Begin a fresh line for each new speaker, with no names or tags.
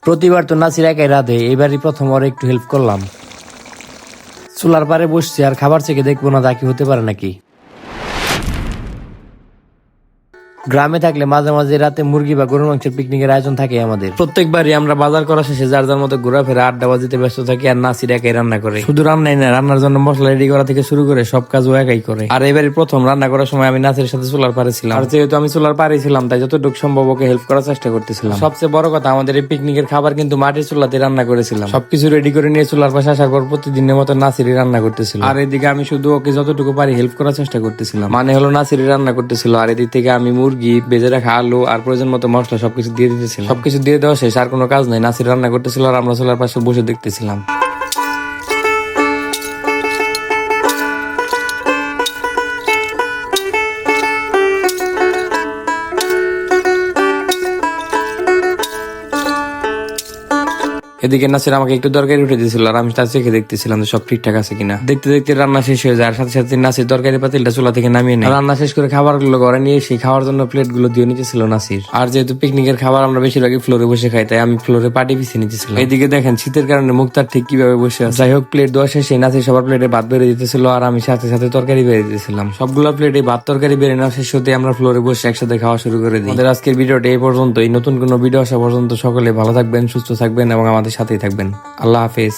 প্রতিবার তো নাসির একাই রাধে, এবারই প্রথম ওর একটু হেল্প করলাম। চুলার পারে বসছি আর খাবার চেখে দেখবো না তা কি হতে পারে নাকি। গ্রামে থাকলে মাঝে মাঝে রাতে মুরগি বা গরুর মাংসের পিকনিকের আয়োজন থাকে আমাদের। প্রত্যেকবারই আমরা বাজার করা শেষে যার যার মতো ঘোরাফেরা আড্ডাবাজিতে ব্যস্ত থাকি, আর নাসির একাই রান্না করে। শুধু রান্নাই না, রান্নার জন্য মশলা রেডি করা থেকে শুরু করে সব কাজও একাই করে। আর এবারই প্রথম রান্না করার সময় আমি নাসির সাথে চুলার পারে ছিলাম, আর যেহেতু আমি চুলার পারে ছিলাম তাই যতটুকু সম্ভব ওকে হেল্প করার চেষ্টা করতেছিলাম। সবচেয়ে বড় কথা, আমাদের এই পিকনিকের খাবার কিন্তু মাটির চুলাতে রান্না করেছিলাম। সবকিছু রেডি করে নিয়ে চুলার পাশে আসার পর প্রতিদিনের মতো নাসিরই রান্না করতেছিল, আর এদিকে আমি শুধু ওকে যতটুকু পারি হেল্প করার চেষ্টা করতেছিলাম। মানে হলো নাসিরই রান্না করতেছিল, আর এদিক থেকে আমি মুরগি, বেজে রাখা আলু আর প্রয়োজন মতো মশলা সবকিছু দিয়ে দিতেছিলাম। সবকিছু দিয়ে দেওয়া শেষ, আর কোনো কাজ নাই। নাসির রান্না করতেছিল আর আমরা চুলার পাশে বসে দেখতেছিলাম। এদিকে নাসির আমাকে একটু তরকারি উঠে দিয়েছিল, আর আমি তার চেখে দেখতেছিলাম যে সব ঠিকঠাক আছে কিনা। দেখতে দেখতে রান্না শেষ হয়ে যায়, আর সাথে সাথে নাসির তরকারি পাতিলটা চুলা থেকে নামিয়ে নেয়। রান্না শেষ করে খাবার গুলো ঘরে নিয়ে সেই খাওয়ার জন্য প্লেট গুলো দিয়ে নিতেছিল নাসির। আর যেহেতু পিকনিকের খাবার আমরা বেশিরভাগই ফ্লোরে বসে খাই, তাই আমি ফ্লোরে পাটি পিছিয়ে নিতেছিলাম। এদিকে দেখেন শীতের কারণে মুক্তার ঠিক কিভাবে বসে আছে। যাই হোক, প্লেট দেওয়া শেষে নাসির সবার প্লেটে ভাত বেড়ে দিতেছিল, আর আমি সাথে সাথে তরকারি বেড়ে দিতেছিলাম। সবগুলো প্লেটে ভাত তরকারি বেড়ে নেওয়া শেষ হতে আমরা ফ্লোরে বসে একসাথে খাওয়া শুরু করে দিই। আমাদের আজকের ভিডিওটা এই পর্যন্ত। এই নতুন কোনো ভিডিও আসা পর্যন্ত সকলে ভালো থাকবেন, সুস্থ থাকবেন এবং আমাদের সাথেই থাকবেন। আল্লাহ হাফেজ।